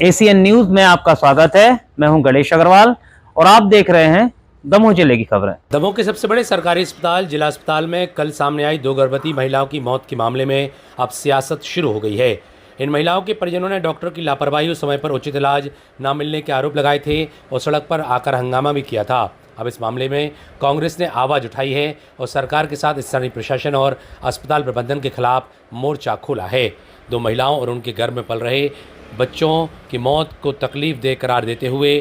ACN news में आपका स्वागत है। मैं हूं गणेश अग्रवाल और आप देख रहे हैं दमोह जिले की खबरें। दमोह के सबसे बड़े सरकारी अस्पताल जिला अस्पताल में कल सामने आई 2 गर्भवती महिलाओं की मौत के मामले में अब सियासत शुरू हो गई है। इन महिलाओं के परिजनों ने डॉक्टर की लापरवाही और समय पर उचित इलाज न मिलने के आरोप लगाए थे और सड़क पर आकर हंगामा भी किया था। अब इस मामले में कांग्रेस ने आवाज़ उठाई है और सरकार के साथ स्थानीय प्रशासन और अस्पताल प्रबंधन के खिलाफ मोर्चा खोला है। 2 महिलाओं और उनके गर्भ में पल रहे बच्चों की मौत को तकलीफ दे करार देते हुए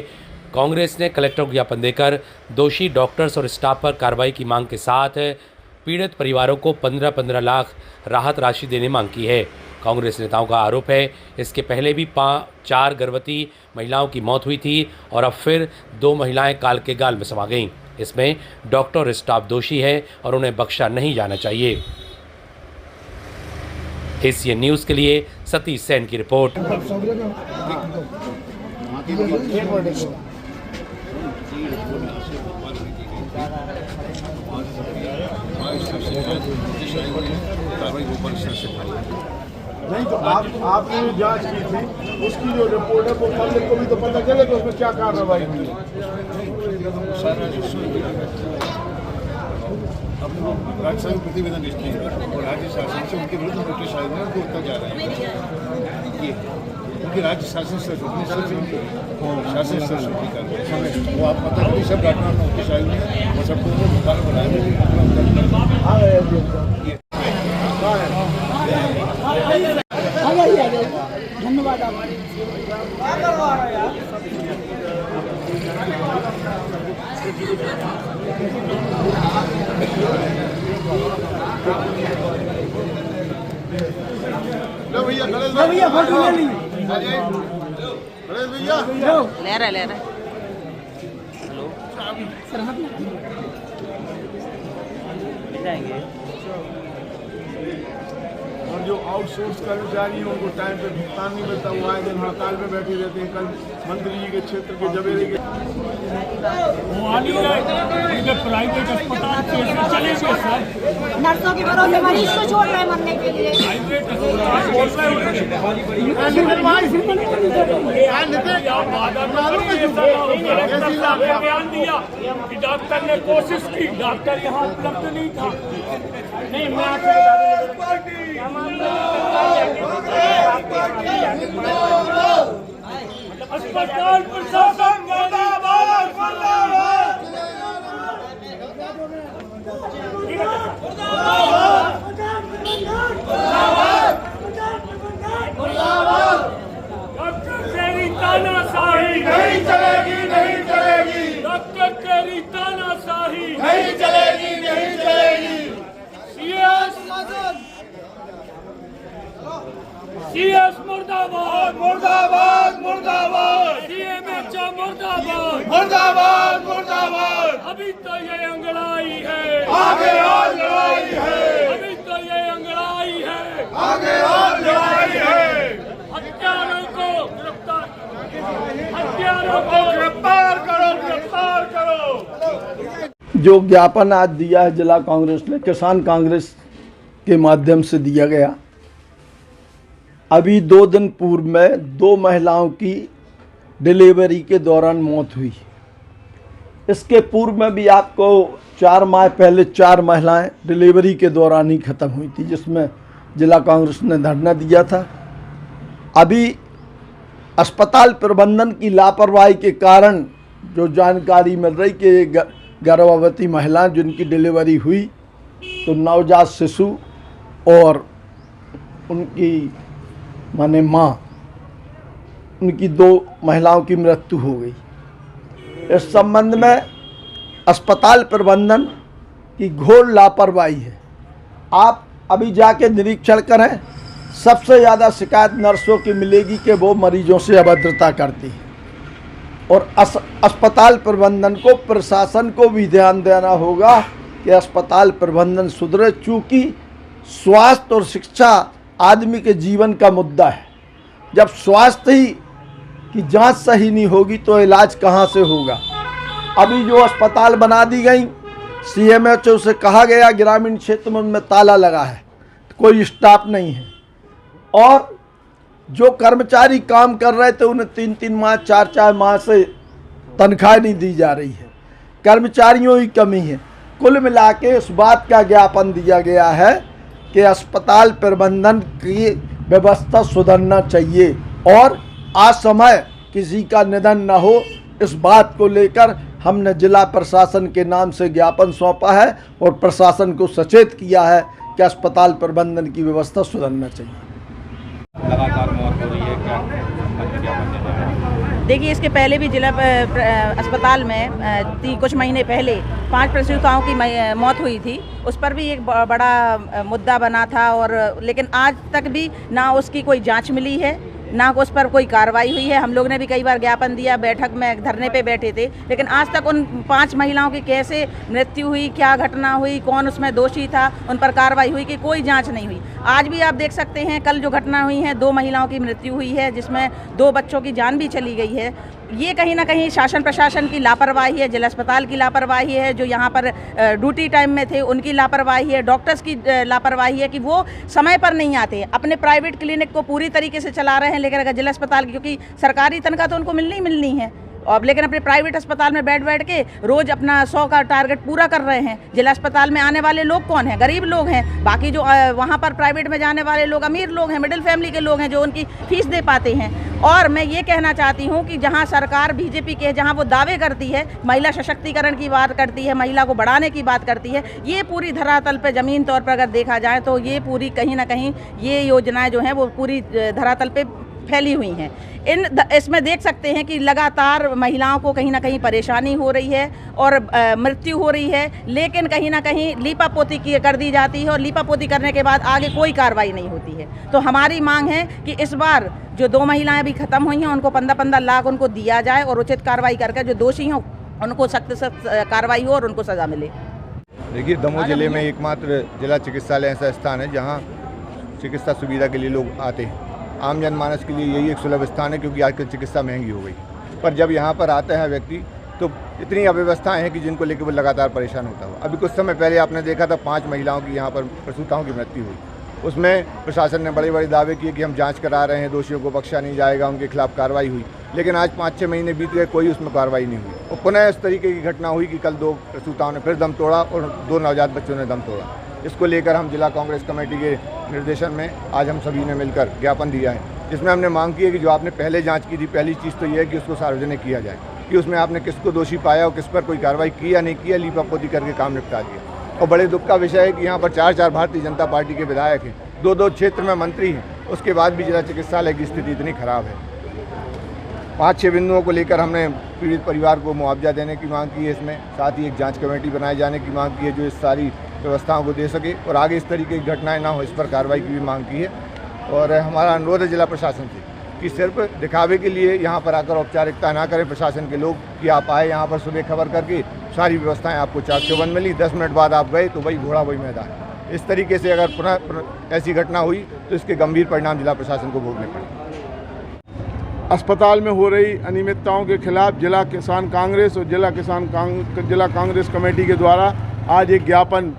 कांग्रेस ने कलेक्टर को ज्ञापन देकर दोषी डॉक्टर्स और स्टाफ पर कार्रवाई की मांग के साथ पीड़ित परिवारों को 15-15 लाख राहत राशि देने मांग की है। कांग्रेस नेताओं का आरोप है इसके पहले भी 4 गर्भवती महिलाओं की मौत हुई थी और अब फिर 2 महिलाएं काल के गाल में समा गईं। इसमें डॉक्टर और स्टाफ दोषी है और उन्हें बख्शा नहीं जाना चाहिए। एसीएन न्यूज़ के लिए सतीश सेन की रिपोर्ट। नहीं तो आपने जो जांच की थी उसकी जो रिपोर्ट है वो पब्लिक को भी तो पता चले कि उसमें क्या कार्रवाई हुई है। राज्य सरकार प्रतिवेदन लिखी है और राज्य शासन से उनके विरुद्ध नोटिस आए हैं उनको उत्तर जा रहे हैं। ये उनकी राज्य शासन से शासन स्तर से वो आप पता करिए सब घटना नोटिस आए हुए हैं और सबको मुखालिफ बनाए धन्यवाद। भैया फोटो ले ली। भैया ले रहा सर हम जाएंगे। और जो आउटसोर्स कर्मचारी हैं उनको टाइम पे भुगतान नहीं मिलता, वो आए दिन हड़ताल पे बैठे रहते हैं। कल मंत्री जी के क्षेत्र के जबेरे के प्राइवेट अस्पताल चले गए सर, नर्सों के भरोसे मरीज को छोड़ रहे मरने के लिए। बयान दिया कि डॉक्टर ने कोशिश की, डॉक्टर यहाँ उपलब्ध नहीं था। नहीं अस्पताल प्रशासन मुर्दाबाद मुर्दाबाद डॉक्टर तेरी तानाशाही नहीं चलेगी, नहीं चलेगी, डॉक्टर तेरी तानाशाही नहीं चलेगी, नहीं चलेगी। सीएस मुर्दाबाद मुर्दाबाद, मुर्दाबाद, सीएमएचओ मुर्दाबाद मुर्दाबाद, मुर्दाबाद। अभी तो ये अंगड़ाई है, आगे और लड़ाई है, अभी तो ये अंगड़ाई है, आगे और लड़ाई है। हत्यारों को गिरफ्तार, हत्यारों को गिरफ्तार करो, गिरफ्तार करो। जो ज्ञापन आज दिया है जिला कांग्रेस ने, किसान कांग्रेस के माध्यम से दिया गया। अभी 2 दिन पूर्व में 2 महिलाओं की डिलीवरी के दौरान मौत हुई। इसके पूर्व में भी आपको 4 माह पहले 4 महिलाएं डिलीवरी के दौरान ही ख़त्म हुई थी, जिसमें जिला कांग्रेस ने धरना दिया था। अभी अस्पताल प्रबंधन की लापरवाही के कारण जो जानकारी मिल रही कि गर्भवती महिलाएं जिनकी डिलीवरी हुई तो नवजात शिशु और उनकी माने माँ, उनकी 2 महिलाओं की मृत्यु हो गई। इस संबंध में अस्पताल प्रबंधन की घोर लापरवाही है। आप अभी जाके निरीक्षण करें, सबसे ज़्यादा शिकायत नर्सों की मिलेगी कि वो मरीजों से अभद्रता करती है। और अस्पताल प्रबंधन को, प्रशासन को भी ध्यान देना होगा कि अस्पताल प्रबंधन सुधरे, चूँकि स्वास्थ्य और शिक्षा आदमी के जीवन का मुद्दा है। जब स्वास्थ्य ही की जांच सही नहीं होगी तो इलाज कहाँ से होगा। अभी जो अस्पताल बना दी गई, सीएमएचओ से कहा गया ग्रामीण क्षेत्र में उनमें ताला लगा है, कोई स्टाफ नहीं है। और जो कर्मचारी काम कर रहे थे उन्हें 3-3 माह 4-4 माह से तनख्वाह नहीं दी जा रही है, कर्मचारियों की कमी है। कुल मिला के इस बात का ज्ञापन दिया गया है कि अस्पताल प्रबंधन की व्यवस्था सुधरना चाहिए और असमय किसी का निधन न हो, इस बात को लेकर हमने जिला प्रशासन के नाम से ज्ञापन सौंपा है और प्रशासन को सचेत किया है कि अस्पताल प्रबंधन की व्यवस्था सुधरना चाहिए। लगातार मौत हो रही है, क्या देखिए, इसके पहले भी जिला अस्पताल में कुछ महीने पहले 5 प्रसूताओं की मौत हुई थी, उस पर भी एक बड़ा मुद्दा बना था और लेकिन आज तक भी ना उसकी कोई जांच मिली है, ना उस पर कोई कार्रवाई हुई है। हम लोग ने भी कई बार ज्ञापन दिया, बैठक में धरने पे बैठे थे, लेकिन आज तक उन 5 महिलाओं की कैसे मृत्यु हुई, क्या घटना हुई, कौन उसमें दोषी था, उन पर कार्रवाई हुई कि कोई जांच नहीं हुई। आज भी आप देख सकते हैं, कल जो घटना हुई है 2 महिलाओं की मृत्यु हुई है, जिसमें 2 बच्चों की जान भी चली गई है। ये कहीं ना कहीं शासन प्रशासन की लापरवाही है, जिला अस्पताल की लापरवाही है, जो यहाँ पर ड्यूटी टाइम में थे उनकी लापरवाही है, डॉक्टर्स की लापरवाही है कि वो समय पर नहीं आते। अपने प्राइवेट क्लिनिक को पूरी तरीके से चला रहे हैं, लेकिन अगर जिला अस्पताल की, क्योंकि सरकारी तनख्वाह तो उनको मिलनी है, और लेकिन अपने प्राइवेट अस्पताल में बैठ के रोज़ अपना 100 का टारगेट पूरा कर रहे हैं। जिला अस्पताल में आने वाले लोग कौन हैं? गरीब लोग हैं। बाकी जो वहाँ पर प्राइवेट में जाने वाले लोग अमीर लोग हैं, मिडिल फैमिली के लोग हैं, जो उनकी फीस दे पाते हैं। और मैं ये कहना चाहती हूँ कि जहाँ सरकार बीजेपी के, जहाँ वो दावे करती है, महिला सशक्तिकरण की बात करती है, महिला को बढ़ाने की बात करती है, ये पूरी धरातल पे ज़मीन तौर पर अगर देखा जाए तो ये पूरी कहीं ना कहीं ये योजनाएं जो हैं वो पूरी धरातल पे फैली हुई हैं। इसमें देख सकते हैं कि लगातार महिलाओं को कहीं ना कहीं परेशानी हो रही है और मृत्यु हो रही है, लेकिन कहीं ना कहीं लीपापोती कर दी जाती है और लीपापोती करने के बाद आगे कोई कार्रवाई नहीं होती है। तो हमारी मांग है कि इस बार जो 2 महिलाएं अभी ख़त्म हुई हैं उनको 15-15 लाख उनको दिया जाए और उचित कार्रवाई करके जो दोषी हों उनको सख्त कार्रवाई हो और उनको सज़ा मिले। देखिए, दमोह जिले में एकमात्र जिला चिकित्सालय ऐसा स्थान है जहाँ चिकित्सा सुविधा के लिए लोग आते हैं। आम जनमानस के लिए यही एक सुलभ स्थान है, क्योंकि आजकल चिकित्सा महंगी हो गई। पर जब यहाँ पर आता है व्यक्ति तो इतनी अव्यवस्थाएं हैं कि जिनको लेकर वो लगातार परेशान होता हुआ। अभी कुछ समय पहले आपने देखा था 5 महिलाओं की यहाँ पर प्रसूताओं की मृत्यु हुई। उसमें प्रशासन ने बड़े बड़े दावे किए कि हम जांच करा रहे हैं, दोषियों को बख्शा नहीं जाएगा, उनके खिलाफ कार्रवाई हुई। लेकिन आज 5-6 महीने बीत गए, कोई उसमें कार्रवाई नहीं हुई। और पुनः इस तरीके की घटना हुई कि कल 2 प्रसूताओं ने फिर दम तोड़ा और 2 नवजात बच्चों ने दम तोड़ा। इसको लेकर हम जिला कांग्रेस कमेटी के निर्देशन में आज हम सभी ने मिलकर ज्ञापन दिया है, जिसमें हमने मांग की है कि जो आपने पहले जांच की थी, पहली चीज़ तो ये है कि उसको सार्वजनिक किया जाए कि उसमें आपने किसको दोषी पाया और किस पर कोई कार्रवाई की या नहीं किया, लीपापोती करके काम निपटा दिया। और बड़े दुख का विषय है कि यहाँ पर 4-4 भारतीय जनता पार्टी के विधायक हैं, 2-2 क्षेत्र में मंत्री हैं, उसके बाद भी जिला चिकित्सालय की स्थिति इतनी खराब है। 5-6 बिंदुओं को लेकर हमने पीड़ित परिवार को मुआवजा देने की मांग की है, इसमें साथ ही एक जाँच कमेटी बनाए जाने की मांग की है जो इस सारी व्यवस्थाओं को दे सके और आगे इस तरीके की घटनाएं ना हो, इस पर कार्रवाई की भी मांग की है। और हमारा अनुरोध है जिला प्रशासन से कि सिर्फ दिखावे के लिए यहाँ पर आकर औपचारिकता ना करें प्रशासन के लोग, कि आप आए यहाँ पर सुबह खबर करके सारी व्यवस्थाएं आपको चाक चौबंद मिली, 10 मिनट बाद आप गए तो वही घोड़ा वही मैदान। इस तरीके से अगर पुनः ऐसी घटना हुई तो इसके गंभीर परिणाम जिला प्रशासन को भोगने पड़े। अस्पताल में हो रही अनियमितताओं के खिलाफ जिला किसान कांग्रेस और जिला कांग्रेस कमेटी के द्वारा आज एक ज्ञापन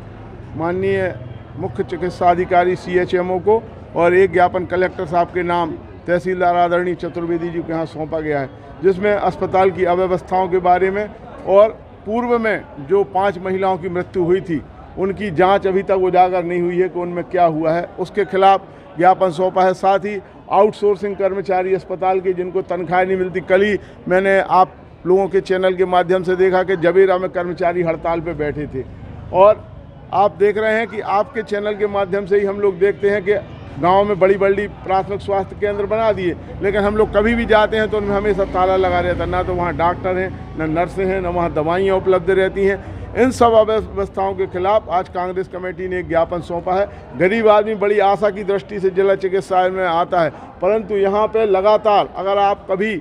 माननीय मुख्य चिकित्सा अधिकारी CHMO को और एक ज्ञापन कलेक्टर साहब के नाम तहसीलदार आदरणीय चतुर्वेदी जी को यहाँ सौंपा गया है, जिसमें अस्पताल की अव्यवस्थाओं के बारे में और पूर्व में जो 5 महिलाओं की मृत्यु हुई थी उनकी जांच अभी तक उजागर नहीं हुई है कि उनमें क्या हुआ है, उसके खिलाफ ज्ञापन सौंपा है। साथ ही आउटसोर्सिंग कर्मचारी अस्पताल के जिनको तनख्वाह नहीं मिलती, कल ही मैंने आप लोगों के चैनल के माध्यम से देखा कि जबीरा में कर्मचारी हड़ताल पर बैठे थे। और आप देख रहे हैं कि आपके चैनल के माध्यम से ही हम लोग देखते हैं कि गांव में बड़ी बड़ी प्राथमिक स्वास्थ्य केंद्र बना दिए, लेकिन हम लोग कभी भी जाते हैं तो उनमें हमेशा ताला लगा रहता है, ना तो वहाँ डॉक्टर हैं, ना नर्सें हैं, ना वहाँ दवाइयाँ उपलब्ध रहती हैं। इन सब अव्यवस्थाओं के खिलाफ आज कांग्रेस कमेटी ने एक ज्ञापन सौंपा है। गरीब आदमी बड़ी आशा की दृष्टि से जिला चिकित्सालय में आता है, परंतु यहाँ पर लगातार अगर आप कभी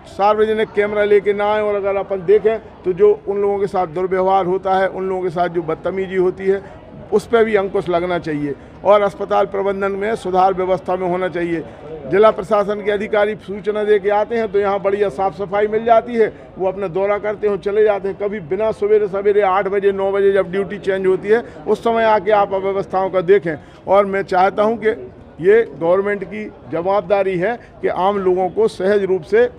सार्वजनिक कैमरा लेके ना आए और अगर अपन देखें तो जो उन लोगों के साथ दुर्व्यवहार होता है, उन लोगों के साथ जो बदतमीजी होती है, उस पर भी अंकुश लगना चाहिए और अस्पताल प्रबंधन में सुधार व्यवस्था में होना चाहिए। जिला प्रशासन के अधिकारी सूचना दे के आते हैं तो यहाँ बढ़िया साफ़ सफाई मिल जाती है, वो अपना दौरा करते हैं, चले जाते हैं। कभी बिना सवेरे 8 बजे 9 बजे जब ड्यूटी चेंज होती है उस समय आके आप अव्यवस्थाओं का देखें। और मैं चाहता हूँ कि ये गवर्नमेंट की जवाबदारी है कि आम लोगों को सहज रूप से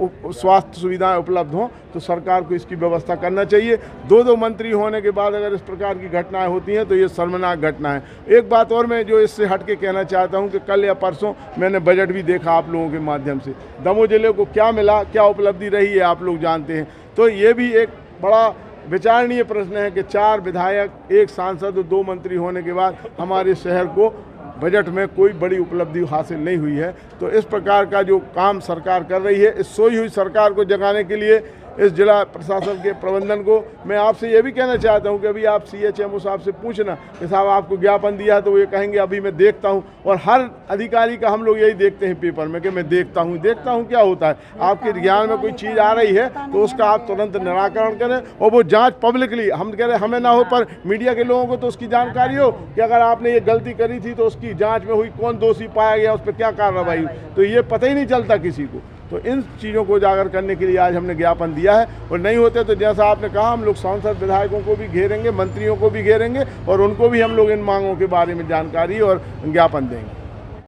स्वास्थ्य सुविधाएं उपलब्ध हों, तो सरकार को इसकी व्यवस्था करना चाहिए। दो मंत्री होने के बाद अगर इस प्रकार की घटनाएं होती हैं तो ये शर्मनाक घटना है। एक बात और मैं जो इससे हट के कहना चाहता हूं कि कल या परसों मैंने बजट भी देखा आप लोगों के माध्यम से। दमोह जिले को क्या मिला, क्या उपलब्धि रही है आप लोग जानते हैं। तो ये भी एक बड़ा विचारणीय प्रश्न है कि 4 विधायक, 1 सांसद और 2 मंत्री होने के बाद हमारे शहर को बजट में कोई बड़ी उपलब्धि हासिल नहीं हुई है। तो इस प्रकार का जो काम सरकार कर रही है, इस सोई हुई सरकार को जगाने के लिए इस जिला प्रशासन के प्रबंधन को मैं आपसे ये भी कहना चाहता हूँ कि अभी आप CHMO साहब से पूछना कि साहब आपको ज्ञापन दिया है, तो वो ये कहेंगे अभी मैं देखता हूँ। और हर अधिकारी का हम लोग यही देखते हैं पेपर में कि मैं देखता हूँ क्या होता है। आपके ज्ञान में कोई चीज़ आ रही है तो उसका आप तुरंत निराकरण करें और वो जाँच पब्लिकली, हम कह रहे हमें ना हो पर मीडिया के लोगों को तो उसकी जानकारी हो कि अगर आपने ये गलती करी थी तो उसकी जाँच में हुई, कौन दोषी पाया गया, उस पर क्या कार्रवाई हुई, तो ये पता ही नहीं चलता किसी को। तो इन चीज़ों को उजागर करने के लिए आज हमने ज्ञापन दिया है। और नहीं होते तो जैसा आपने कहा हम लोग सांसद विधायकों को भी घेरेंगे, मंत्रियों को भी घेरेंगे और उनको भी हम लोग इन मांगों के बारे में जानकारी और ज्ञापन देंगे।